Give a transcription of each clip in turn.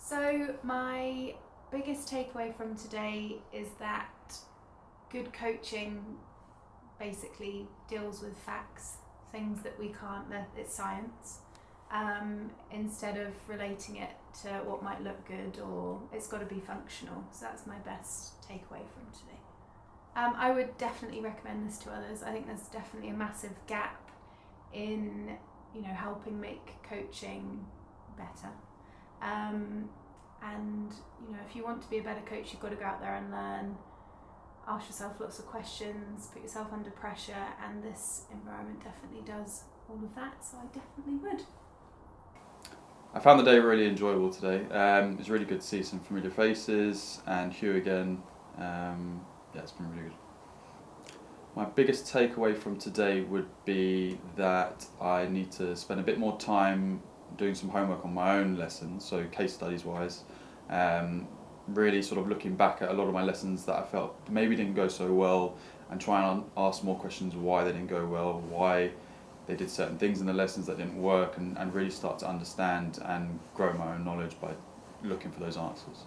So my biggest takeaway from today is that good coaching basically deals with facts, things that we can't, it's science, instead of relating it to what might look good, or it's got to be functional. So that's my best takeaway from today. I would definitely recommend this to others. I think there's definitely a massive gap in, helping make coaching better. And if you want to be a better coach, you've got to go out there and learn, ask yourself lots of questions, put yourself under pressure, and this environment definitely does all of that, so I definitely would. I found the day really enjoyable today. It was really good to see some familiar faces and Hugh again. It's been really good. My biggest takeaway from today would be that I need to spend a bit more time doing some homework on my own lessons, so case studies wise. Really sort of looking back at a lot of my lessons that I felt maybe didn't go so well, and trying to ask more questions why they didn't go well, why they did certain things in the lessons that didn't work, and really start to understand and grow my own knowledge by looking for those answers.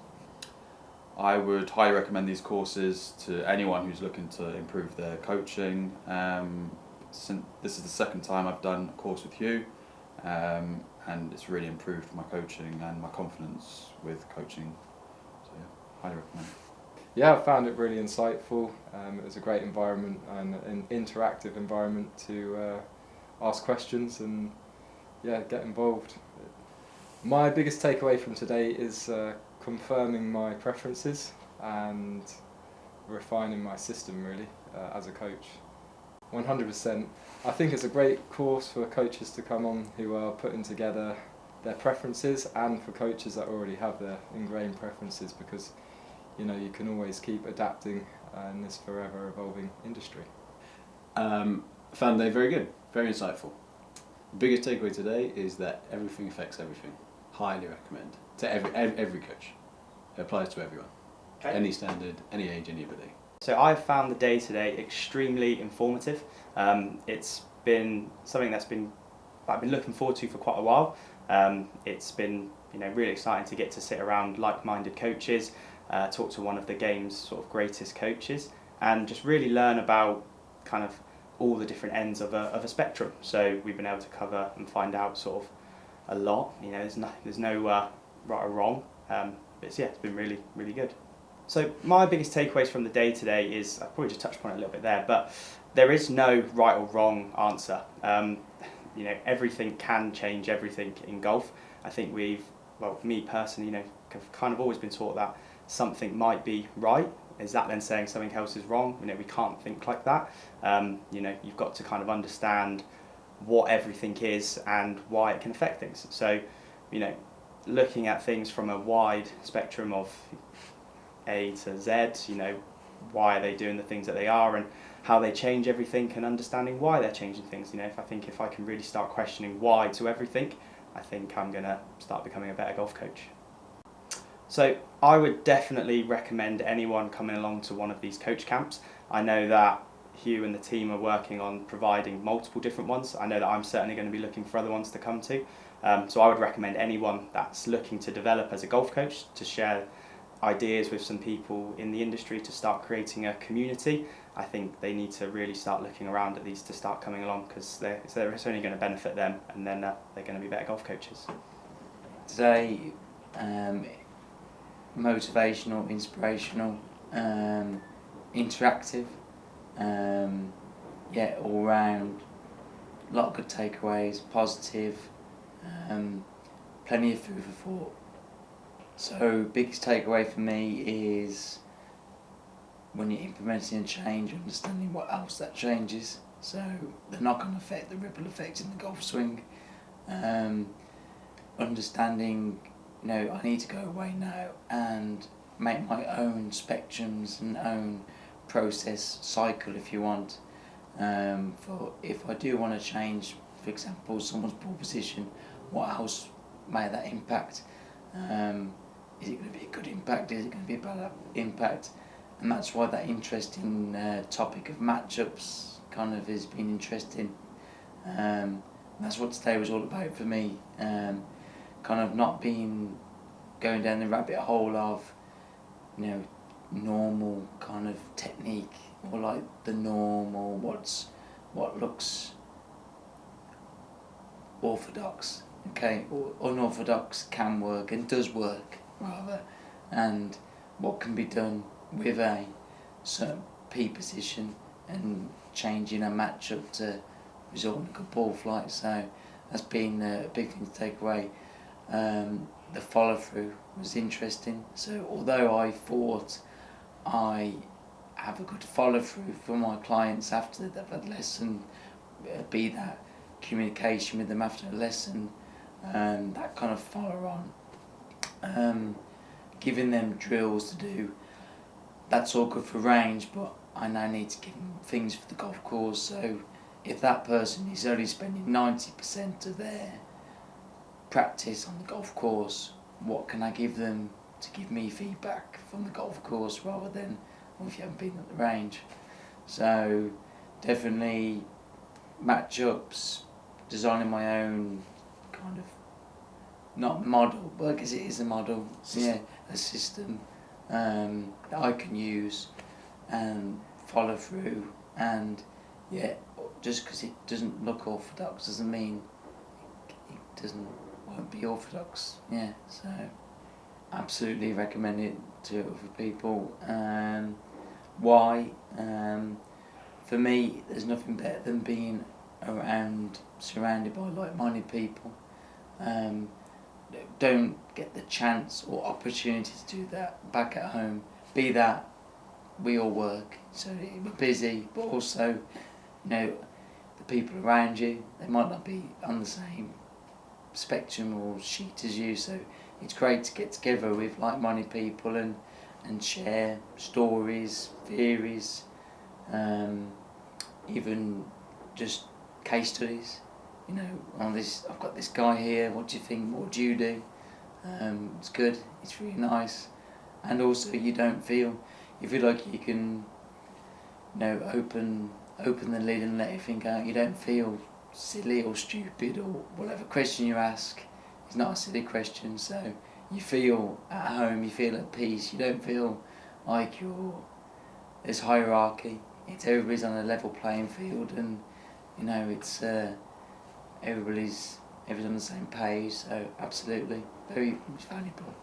I would highly recommend these courses to anyone who's looking to improve their coaching. This is the second time I've done a course with Hugh, and it's really improved my coaching and my confidence with coaching. So yeah, highly recommend it. Yeah, I found it really insightful. It was a great environment and an interactive environment to ask questions and get involved. My biggest takeaway from today is confirming my preferences and refining my system really as a coach. 100%. I think it's a great course for coaches to come on who are putting together their preferences, and for coaches that already have their ingrained preferences, because you can always keep adapting in this forever evolving industry. Found the day very good, very insightful. The biggest takeaway today is that everything affects everything. Highly recommend to every coach. It applies to everyone. Okay. Any standard, any age, any ability. So I've found the day today extremely informative. It's been something I've been looking forward to for quite a while. It's been really exciting to get to sit around like-minded coaches, talk to one of the game's sort of greatest coaches, and just really learn about kind of all the different ends of a spectrum. So we've been able to cover and find out sort of a lot. There's no right or wrong. But it's been really, really good. So my biggest takeaways from the day today is, I've probably just touched upon it a little bit there, but there is no right or wrong answer. Everything can change everything in golf. I think me personally, have kind of always been taught that something might be right. Is that then saying something else is wrong? We can't think like that. You've got to kind of understand what everything is and why it can affect things. So, looking at things from a wide spectrum of A to Z, why are they doing the things that they are and how they change everything, and understanding why they're changing things. If I can really start questioning why to everything, I think I'm going to start becoming a better golf coach. So I would definitely recommend anyone coming along to one of these coach camps. I know that Hugh and the team are working on providing multiple different ones. I know that I'm certainly going to be looking for other ones to come to. So I would recommend anyone that's looking to develop as a golf coach to share ideas with some people in the industry to start creating a community. I think they need to really start looking around at these to start coming along, because it's only going to benefit them, and then they're going to be better golf coaches. Today, motivational, inspirational, interactive, all round, a lot of good takeaways, positive, plenty of food for thought. So biggest takeaway for me is when you're implementing a change, understanding what else that changes. So the knock-on effect, the ripple effect in the golf swing, understanding, I need to go away now and make my own spectrums and own process cycle, if you want. For if I do want to change, for example, someone's ball position, what else may that impact? Is it going to be a good impact? Is it going to be a bad impact? And that's why that interesting topic of matchups kind of has been interesting. That's what today was all about for me. Kind of not being going down the rabbit hole of, you know, normal kind of technique, or like the norm, or what looks orthodox, okay, or unorthodox can work and does work rather, and what can be done with a certain P position and changing a matchup to result in a good ball flight. So that's been a big thing to take away. The follow through was interesting. So although I thought I have a good follow through for my clients after they've had a lesson, be that communication with them after a lesson, that kind of follow on, giving them drills to do, that's all good for range, but I now need to give them things for the golf course. So if that person is only spending 90% of their practice on the golf course, what can I give them to give me feedback from the golf course rather than, well, if you haven't been at the range. So definitely matchups, designing my own kind of, not model, but I guess it is a model, yeah, a system that I can use and follow through, and yeah, just because it doesn't look orthodox doesn't mean it won't be orthodox, yeah, so absolutely recommend it to other people. Why? For me, there's nothing better than being surrounded by like-minded people. Don't get the chance or opportunity to do that back at home. Be that we all work, so we're busy, but also, you know, the people around you, they might not be on the same spectrum or sheet as you, so it's great to get together with like-minded people and share stories, theories, even just case studies. You know, I've got this guy here, what do you think, what do you do? It's good, it's really nice, and also you feel like you can, you know, open the lid and let everything out. You don't feel silly or stupid, or whatever question you ask is not a silly question, so you feel at home, you feel at peace, you don't feel like there's hierarchy. It's everybody's on a level playing field, and you know, it's everybody's on the same page, so absolutely very valuable.